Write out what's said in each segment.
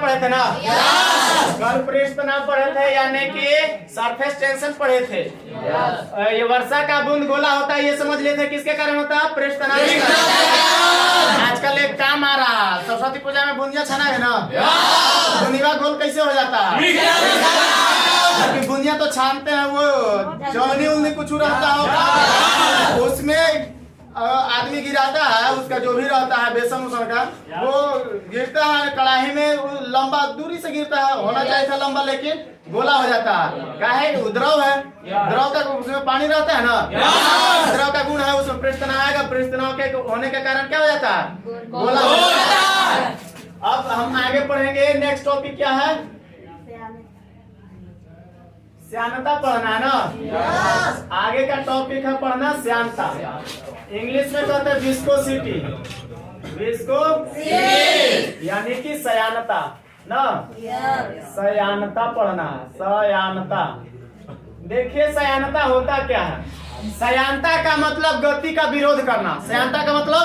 पढ़े थे ना? कल पृष्ठ तनाव पढ़े थे, यानी कि सरफेस टेंशन पढ़े थे। ये वर्षा का बूंद गोला होता है, ये समझ लेते किसके कारण होता है? पृष्ठ तनाव। आजकल एक काम आ रहा है, सरस्वती पूजा में बूंदिया छना है ना, बूंदिया गोल कैसे हो जाता है? बूंदिया तो छानते हैं, वो चौनी उलनी कुछ रहता होगा, उसमें आदमी गिराता है, उसका जो भी रहता है बेसन उसन का, वो गिरता है कढ़ाई में, लंबा दूरी से गिरता है, होना चाहिए था लंबा, लेकिन गोला हो जाता है। काहे? द्रव है, द्रव का उसमें पानी रहता है ना, द्रव का गुण है, उसमें पृष्ठ तनाव आएगा, पृष्ठ तनाव के होने के कारण क्या हो जाता है? गोला हो जाता है। अब हम आगे पढ़ेंगे, नेक्स्ट टॉपिक क्या है? श्यानता पढ़ना है ना। आगे का टॉपिक है पढ़ना श्यानता। इंग्लिश में कहते हैं विस्कोसिटी, विस्कोसिटी यानी कि श्यानता ना, श्यानता पढ़ना, श्यानता। देखिए श्यानता होता क्या है? श्यानता का मतलब गति का विरोध करना। श्यानता का मतलब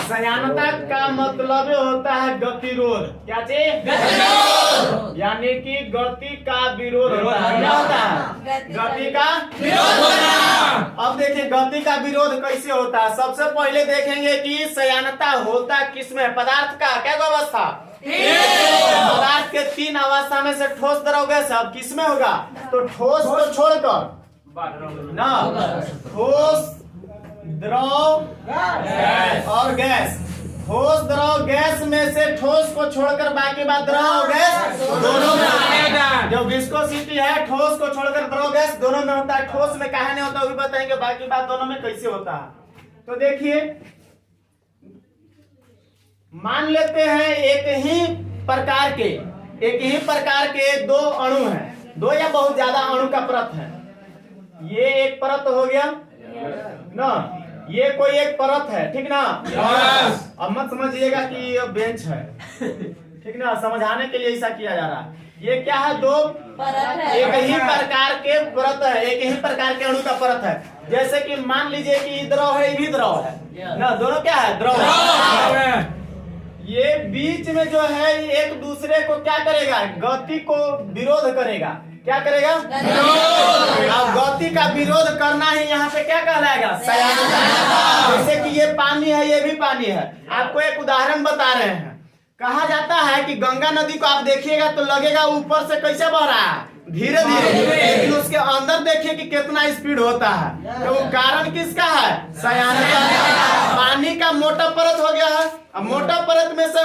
श्यानता का मतलब होता है गतिरोध। क्या चीज? गतिरोध। यानी कि गति का विरोध होता है। क्या होता है? गति का विरोध होना। अब देखिए गति का विरोध कैसे होता है। सबसे पहले देखेंगे कि श्यानता होता किसमें? पदार्थ का क्या अवस्था? पदार्थ के तीन अवस्था में से ठोस, द्रव, गैस। अब किसमें होगा? तो ठोस को छोड़कर ना, ठोस, द्रव और गैस। ठोस, द्रव, गैस में से ठोस को छोड़कर बाकी बात द्रव और गैस दोनों में आएगा। जो विस्कोसिटी है ठोस को छोड़कर द्रव गैस दोनों में होता है। ठोस में काहे नहीं होता वो भी बताएंगे, बाकी बात दोनों में कैसे होता है। तो देखिए मान लेते हैं एक ही प्रकार के दो अणु हैं, दो या बहुत ज्यादा अणु का परत है। ये एक परत हो गया ना, ये कोई एक परत है, ठीक ना? अब मत समझिएगा कि ये बेंच है, ठीक ना? समझाने के लिए ऐसा किया जा रहा है। ये क्या है? दो परत है, एक ही प्रकार के परत है, एक ही प्रकार के अणु का परत है। जैसे कि मान लीजिए कि द्रव है, ये भी द्रव है ना, दोनों क्या है? द्रव है। ये बीच में जो है एक दूसरे को क्या करेगा? गति को विरोध करेगा। क्या करेगा? अब गति का विरोध करना ही यहाँ पे क्या कहलाएगा? श्यानता। जैसे कि ये पानी है, ये भी पानी है। आपको एक उदाहरण बता रहे हैं। कहा जाता है कि गंगा नदी को आप देखिएगा तो लगेगा ऊपर से कैसे बह रहा है? धीरे धीरे, लेकिन उसके अंदर देखिए कि कितना स्पीड होता है। तो वो कारण किसका है? श्यानता। पानी का मोटा परत हो गया है। अब मोटा परत में से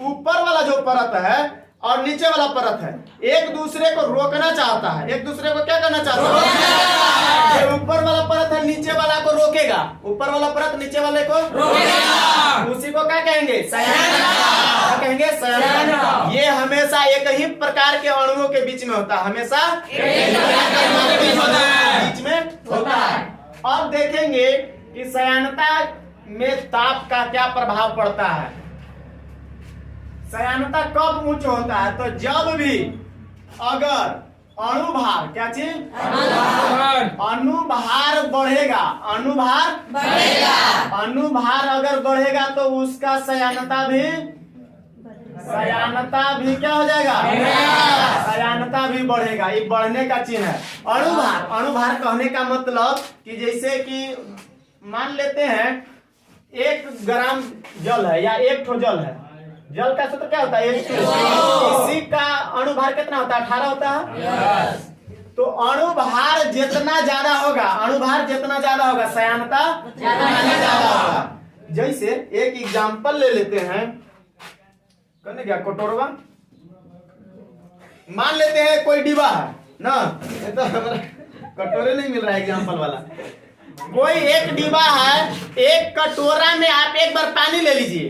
ऊपर वाला जो परत है और नीचे वाला परत है, एक दूसरे को रोकना चाहता है। एक दूसरे को क्या करना चाहता है? ऊपर वाला परत है, नीचे वाला को रोकेगा। ऊपर वाला परत नीचे वाले को रोकेगा। उसी को क्या कहेंगे? श्यानता। क्या कहेंगे? श्यानता। ये हमेशा एक ही प्रकार के अणुओं के बीच में होता है, हमेशा बीच में होता है। अब देखेंगे कि श्यानता में ताप का क्या प्रभाव पड़ता है। श्यानता कब उच्च होता है? तो जब भी अगर अणुभार, क्या चीज? अणुभार बढ़ेगा। अणुभार अगर बढ़ेगा तो उसका श्यानता भी क्या हो जाएगा? श्यानता भी बढ़ेगा। ये बढ़ने का चिन्ह है। अणुभार कहने का मतलब कि जैसे कि मान लेते हैं 1 ग्राम जल है या 1 ठो जल है। जल का सूत्र क्या होता है? इसी का अणुभार कितना होता है? 18 होता है। तो अणुभार जितना ज्यादा होगा, श्यानता ज्यादा होगा। जैसे एक एग्जांपल ले लेते हैं, कहने क्या कटोरवा, मान लेते हैं कोई डिब्बा है ना, ये तो हमारा कटोरे नहीं मिल रहा है एग्जांपल वाला। कोई एक डिब्बा है, एक कटोरा में आप एक बार पानी ले लीजिए,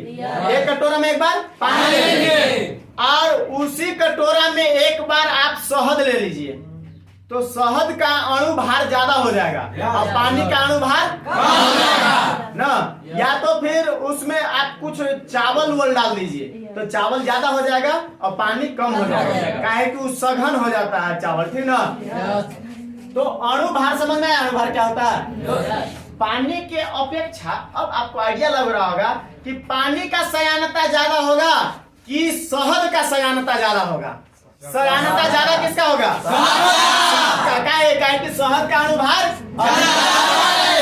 एक कटोरा में एक बार पानी ले लीजिए, और उसी कटोरा में एक बार आप शहद ले लीजिए, तो शहद का अणुभार ज्यादा हो जाएगा और पानी का अणुभार कम हो जाएगा ना। या तो फिर उसमें आप कुछ चावल डाल दीजिए तो चावल ज्यादा हो जाएगा और पानी कम हो जाएगा, काहे कि वो सघन हो जाता है चावल, ठीक ना। तो अणुभार समझ में आया? अणुभार क्या होता है? पानी के अपेक्षा, अब आपको आइडिया लग रहा होगा कि पानी का श्यानता ज्यादा होगा कि शहद का सयानता ज्यादा होगा। सयानता ज्यादा किसका होगा? शहद का। है कि शहद का अनुभार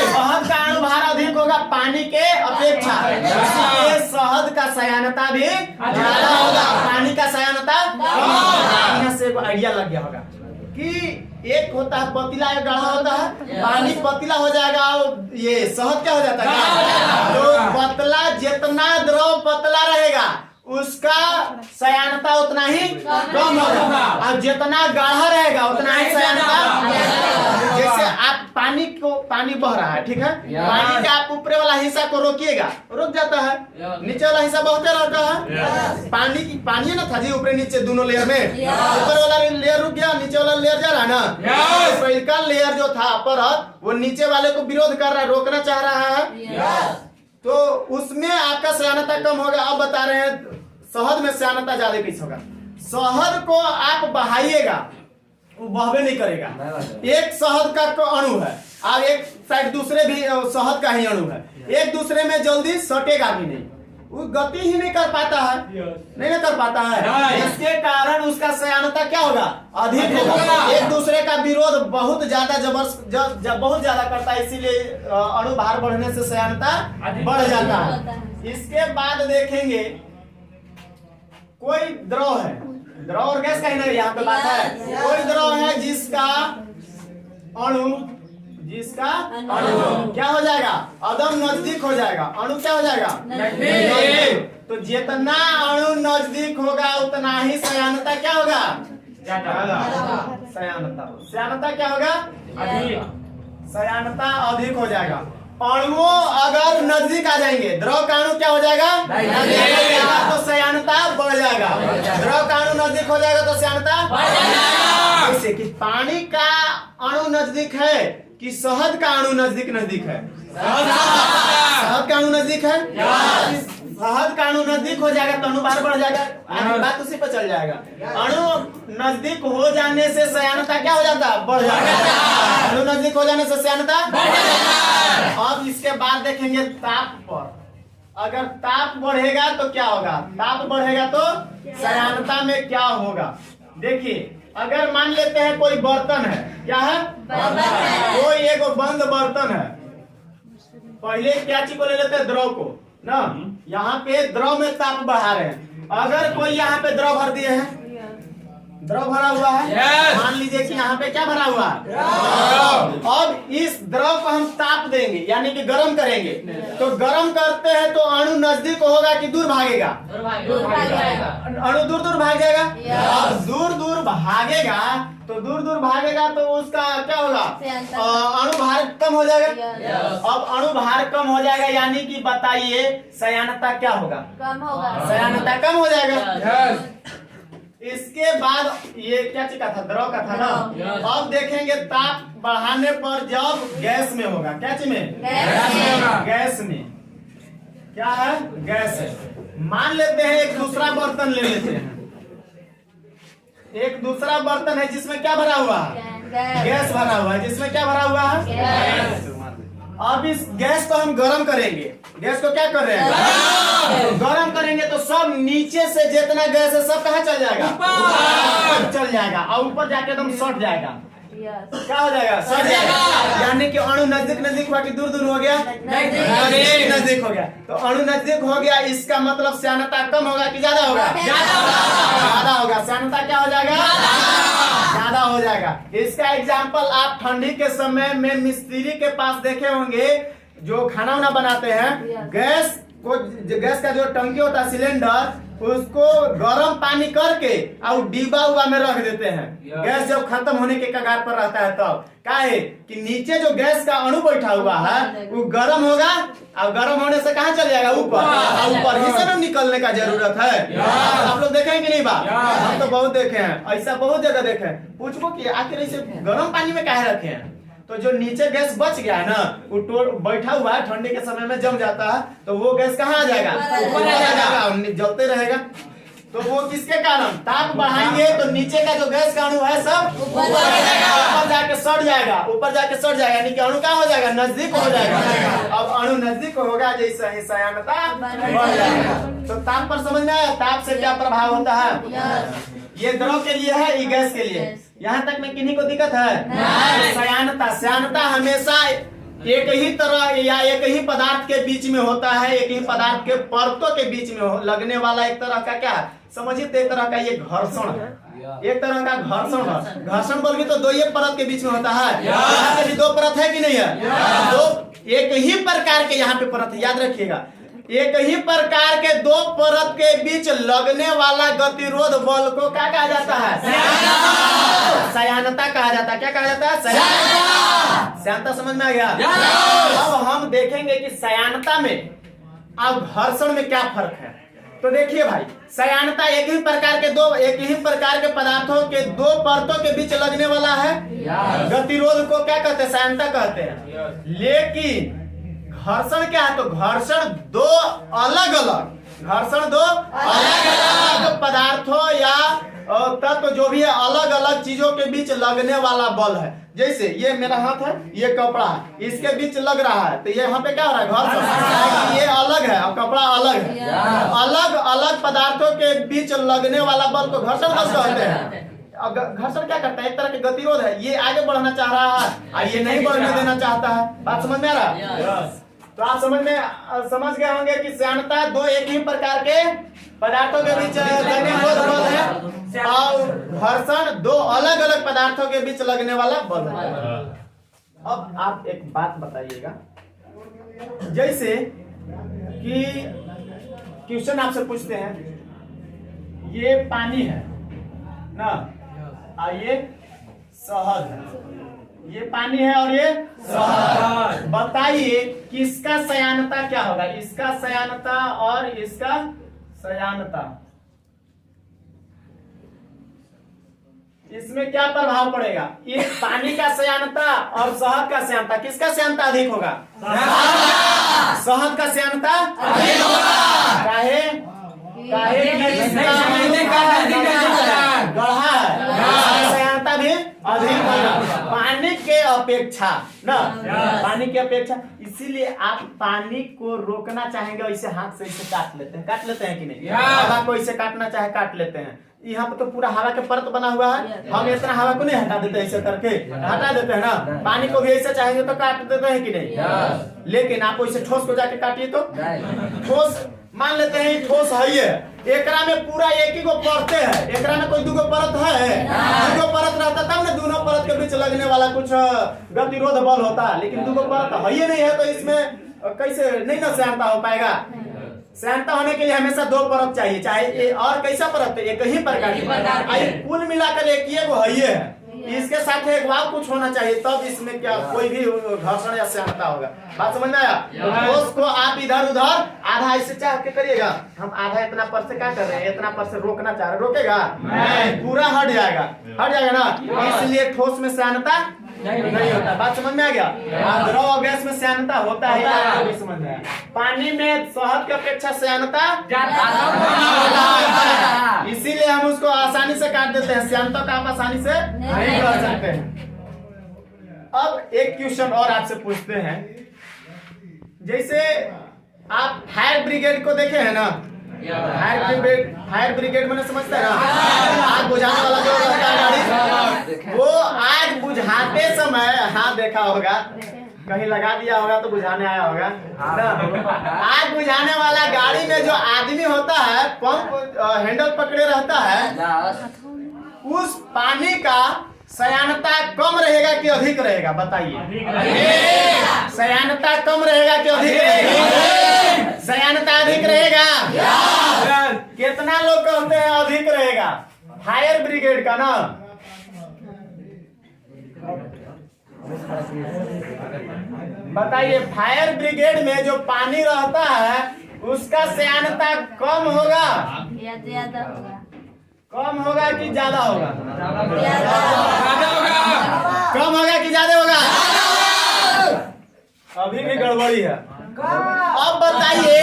शहद का अनुभार अधिक होगा पानी के अपेक्षा, इसलिए शहद का सयानता भी ज्यादा होगा, पानी का सयानता कम होगा। यहाँ से आइडिया लग गया होगा कि एक होता है पतीला, एक गाढ़ा होता है। पानी पतीला हो जाएगा और ये शहद क्या हो जाता है? तो पतला, जितना द्रव पतला रहेगा उसका सयानता उतना ही कम होगा, और जितना गाढ़ा रहेगा उतना ही सयानता। जैसे आप पानी बह रहा है, ठीक है, पानी का आप ऊपर वाला हिस्सा को रोकिएगा, रुक जाता है, नीचे वाला हिस्सा बहते रहता है। पानी ना था जी ऊपर नीचे दोनों लेयर में, ऊपर वाला लेयर रुक गया, नीचे वाला लेयर जा रहा है ना। पहला लेयर जो था परत, वो नीचे वाले को विरोध कर रहा है, रोकना चाह रहा है, तो उसमें आपका सयानता कम होगा। अब बता रहे हैं शहद में सयानता ज्यादा कैसे होगा। शहद को आप बहाइएगा, वो बहबे नहीं करेगा। एक शहद का अणु है और एक साइड दूसरे भी शहद का ही अणु है, एक दूसरे में जल्दी सटेगा भी नहीं, वो गति ही नहीं कर पाता है, नहीं ना कर पाता है। इसके कारण उसका सयानता क्या होगा? अधिक होगा। एक दूसरे का विरोध बहुत ज्यादा बहुत ज्यादा करता है, इसीलिए अणु भार बढ़ने से सयानता बढ़ जाता है। इसके बाद देखेंगे कोई द्रव है, द्रव और गैस का ही नहीं यहाँ पे बात है। कोई द्रव है जिसका अणु क्या हो जाएगा? अदम नजदीक हो जाएगा। अणु क्या हो जाएगा? नजदीक। तो जितना अणु नजदीक होगा उतना ही सयानता क्या होगा? सयानता क्या होगा? सयानता अधिक हो जाएगा। अणुओं अगर नजदीक आ जाएंगे, द्रव का अणु क्या हो जाएगा? तो सयानता बढ़ जाएगा। द्रव का अणु नजदीक हो जाएगा तो सयानता बढ़ जाएगा। जैसे कि पानी का अणु नजदीक है कि शहद का अणु नजदीक है? शहद का अणु नजदीक है, शहद का अणु नजदीक हो जाएगा तो अनुभार बढ़ जाएगा। आगे बात उसी पर चल जाएगा। अणु नजदीक हो जाने से सयानता क्या हो जाता? बढ़ जाएगा। अणु नजदीक हो जाने से सयानता बढ़ जाएगा। अब इसके बाद देखेंगे ताप पर। अगर ताप बढ़ेगा तो क्या होगा? ताप बढ़ेगा तो सयानता में क्या होगा? देखिए, अगर मान लेते हैं कोई बर्तन है, क्या है? कोई एक बंद बर्तन है। पहले क्या चीज को ले लेते हैं? द्रव को ना। यहाँ पे द्रव में ताप बढ़ा रहे हैं। अगर कोई यहाँ पे द्रव भर दिए हैं, द्रव भरा हुआ है, मान लीजिए कि यहाँ पे क्या भरा हुआ है? अब इस द्रव को हम ताप देंगे, यानी कि गर्म करेंगे। तो गर्म करते हैं तो अणु नजदीक होगा कि दूर भागेगा? अणु दूर भाग जाएगा। अब दूर भागेगा तो उसका क्या होगा? अणु भार कम हो जाएगा। अब अणु भार कम हो जाएगा, यानी कि बताइए सयानता क्या होगा? कम होगा। सयानता कम हो जाएगा। इसके बाद ये क्या चीज का था? द्रव का था ना। अब देखेंगे ताप बढ़ाने पर जब गैस में होगा, क्या चीज में? गैस में क्या है? गैस है। मान लेते हैं एक दूसरा बर्तन ले लेते हैं। एक दूसरा बर्तन है जिसमें क्या भरा हुआ है? गैस भरा हुआ है। जिसमें क्या भरा हुआ है? गैस। अब इस गैस को हम गर्म करेंगे। गैस को क्या कर रहे हैं? गर्म करेंगे तो सब नीचे से जितना गैस है सब कहाँ चल जाएगा? ऊपर चल जाएगा और ऊपर जाके एकदम सट जाएगा। क्या हो जाएगा? सट जाएगा। यानी कि अणु नजदीक हुआ कि दूर हो गया? नजदीक हो गया। तो अणु नजदीक हो गया, इसका मतलब सयानता कम होगा कि ज्यादा होगा? ज्यादा होगा। सयानता क्या हो जाएगा? ज्यादा हो जाएगा। इसका एग्जाम्पल आप ठंडी के समय में मिस्त्री के पास देखे होंगे, जो खाना वाना बनाते हैं, गैस का जो टंकी होता है, सिलेंडर, उसको गर्म पानी करके और डिब्बा उबा में रख देते हैं। गैस जब खत्म होने के कगार पर रहता है तब क्या है कि नीचे जो गैस का अणु बैठा हुआ है वो गर्म होगा और गर्म होने से कहाँ चल जाएगा? ऊपर ही से निकलने का जरूरत है। आप लोग देखे कि नहीं? बात हम तो बहुत देखे हैं, ऐसा बहुत जगह देखे हैं। पूछो कि आखिर इसे गर्म पानी में काहे रखे हैं? तो जो नीचे गैस बच गया है ना, वो बैठा हुआ है, ठंडे के समय में जम जाता है, तो वो गैस कहाँ आ जाएगा? ऊपर आ जाएगा, जलते रहेगा। तो वो किसके कारण? ताप बढ़ाएंगे तो नीचे का जो गैस का अणु है सब ऊपर जाके सट जाएगा, ऊपर जाके सट जाएगा, यानी कि अणु क्या हो जाएगा, नजदीक हो जाएगा। अब अणु नजदीक होगा जैसे ही सयानता बढ़ जाएगा। तो ताप पर समझ में आया, ताप से क्या प्रभाव होता है? ये द्रव के लिए है, ये गैस के लिए। यहाँ तक में किन्हीं को दिक्कत है? सयानता हमेशा एक ही तरह या एक ही पदार्थ के बीच में होता है, एक ही पदार्थ के परतों के बीच में लगने वाला एक तरह का क्या समझिए, एक तरह का ये घर्षण है, एक तरह का घर्षण है। घर्षण बल भी तो दो ही परत के बीच में होता है। यहाँ पे भी दो परत है कि नहीं है? दो एक ही प्रकार के यहाँ पे परत है, याद रखिएगा। एक ही प्रकार के दो परत के बीच लगने वाला गतिरोध बल को क्या कहा जाता है? सयानता कहा जाता है। क्या कहा जाता है? सयानता। समझ में आ गया? अब हम देखेंगे कि सयानता में अब घर्षण में क्या फर्क है। तो देखिए भाई, सयानता एक ही प्रकार के पदार्थों के दो परतों के बीच लगने वाला है, गतिरोध को क्या कहते हैं? सयानता कहते हैं। लेकिन घर्षण क्या है? तो घर्षण दो अलग अलग पदार्थों या तत्व जो भी है अलग अलग चीजों के बीच लगने वाला बल है। जैसे ये मेरा हाथ है, ये कपड़ा है, इसके बीच लग रहा है, तो ये यहाँ पे क्या हो रहा है? घर्षण। ये अलग है और कपड़ा अलग है। अलग अलग पदार्थों के बीच लगने वाला बल को घर्षण बल कहते हैं। घर्षण क्या करता है? एक तरह के गतिरोध है। ये आगे बढ़ना चाह रहा है और ये नहीं बढ़ने देना चाहता है। बात समझ में आ रहा है? तो आप समझ गए होंगे कि सयानता दो एक ही प्रकार के पदार्थों के बीच लगने वाला बल है और घर्षण दो अलग अलग पदार्थों के बीच लगने वाला बल है। अब आप एक बात बताइएगा, जैसे कि क्वेश्चन आपसे पूछते हैं, ये पानी है ना, और ये शहद है। ये पानी है और ये शहद। बताइए किसका सयानता क्या होगा? इसका सयानता और इसका सयानता, इसमें क्या प्रभाव पड़ेगा? इस पानी का सयानता और शहद का सयानता, किसका सयानता अधिक होगा? शहद का सयानता अधिक होगा। काहे? गढ़ा सयानता भी अधिक होगा पानी के अपेक्षा ना, पानी की अपेक्षा। इसीलिए आप पानी को रोकना चाहेंगे, इसे हाथ से इसे काट लेते हैं कि नहीं? हवा को इसे काटना चाहे काट लेते हैं। यहाँ पे तो पूरा हवा के परत बना हुआ है, हम इतना हवा को नहीं हटा देते, ऐसे करके हटा देते हैं ना। पानी को भी ऐसे चाहेंगे तो काट देते हैं कि नहीं? लेकिन आप इसे ठोस को जाके काटिए तो ठोस मान लेते हैं ठोस है ये, एकरा में पूरा एक ही को परते है, एकरा में कोई दूगो परत है? दूगो परत रहता तब ना दोनों परत के बीच लगने वाला कुछ गतिरोध बल होता है, लेकिन दूगो परत है ही नहीं है, तो इसमें कैसे नहीं ना सयानता हो पाएगा? सयानता होने के लिए हमेशा दो परत चाहिए, चाहे और कैसा परत है? एक ही प्रकार की। कुल मिलाकर एक ही को है, इसके साथ एक वाव कुछ होना चाहिए, तब इसमें क्या कोई भी घर्षण या सयानता होगा। बात समझ में आया? ठोस को आप इधर उधर आधा ऐसे चाह के करिएगा, हम आधा इतना पर से क्या कर रहे हैं, इतना पर से रोकना चाह रहे, रोकेगा नहीं, पूरा हट जाएगा ना। इसलिए ठोस में सयानता नहीं होता। बात समझ में आ गया? द्रव और गैस में सयानता होता है, समझ में आया? पानी में शहद की अपेक्षा सयानता इसीलिए हम उसको आसानी से काट देते हैं, सयानता का आप आसानी से नहीं कर सकते हैं। अब एक क्वेश्चन और आपसे पूछते हैं, जैसे आप फायर ब्रिगेड को देखे हैं ना? फायर ब्रिगेड मैंने समझता है ना, आग बुझाने वाला जो रहता है गाड़ी, वो आग बुझाते समय, हाँ देखा होगा, कहीं लगा दिया होगा तो बुझाने आया होगा ना। आग बुझाने वाला गाड़ी में जो आदमी होता है, पंप हैंडल पकड़े रहता है, उस पानी का सयानता कम रहेगा कि अधिक रहेगा? बताइए। सयानता कम रहेगा कि अधिक रहेगा? सयानता अधिक रहेगा। कितना लोग कहते हैं अधिक रहेगा? फायर ब्रिगेड का ना, बताइए। फायर ब्रिगेड में जो पानी रहता है उसका सयानता कम होगा, ज्यादा होगा? कम होगा कि ज्यादा होगा? कम होगा कि ज्यादा होगा? अभी भी गड़बड़ी है। अब बताइए,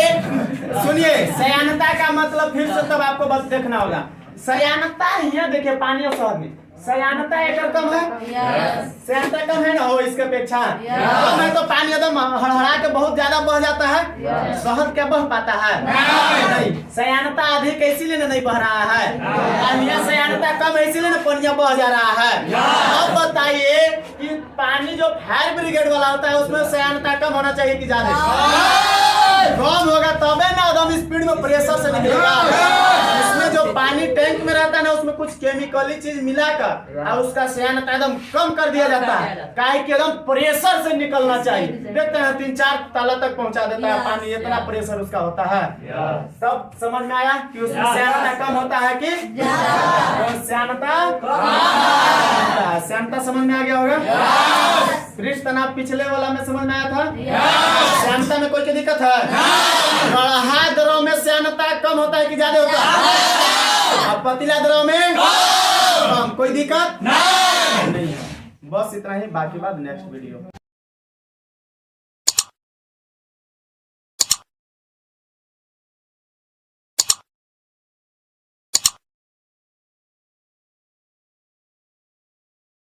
सुनिए, सयानता का मतलब फिर से तब आपको बस देखना होगा। सयानता यहाँ देखिए पानी और शहद में सयानता एक कम है, सयानता कम है ना हो इसके अपेक्षा। कम है तो पानी एकदम हड़हड़ा के बहुत ज्यादा बह जाता है, शहद क्या बह पाता है नहीं। सयानता अधिक इसीलिए नहीं बह रहा है, पानिया सयानता कम है इसीलिए ना पानिया बह जा रहा है। अब बताइए कि पानी जो फायर ब्रिगेड वाला होता है उसमें सयानता कम होना चाहिए कि ज्यादा? कम होगा तबे ना एकदम स्पीड में प्रेशर से निकलेगा। इसमें जो पानी टैंक में रहता है ना उसमें कुछ केमिकली चीज मिलाकर और उसका सयानता एकदम कम कर दिया जाता है, काहे कि एकदम प्रेशर से निकलना चाहिए। देखते हैं 3-4 ताला तक पहुंचा देता है पानी, इतना प्रेशर उसका होता है। तब समझ में आया कि उसमें सयानता कम होता है कि सयानता समझ में आ गया होगा। पृष्ठ तनाव पिछले वाला में समझ में आया था। सयानता में कोई दिक्कत है? गढ़हा द्रव में सयानता कम होता है कि ज्यादा होता है? और पतला द्रव में कम, कोई दिक्कत नहीं है। बस इतना ही, बाकी बात नेक्स्ट वीडियो।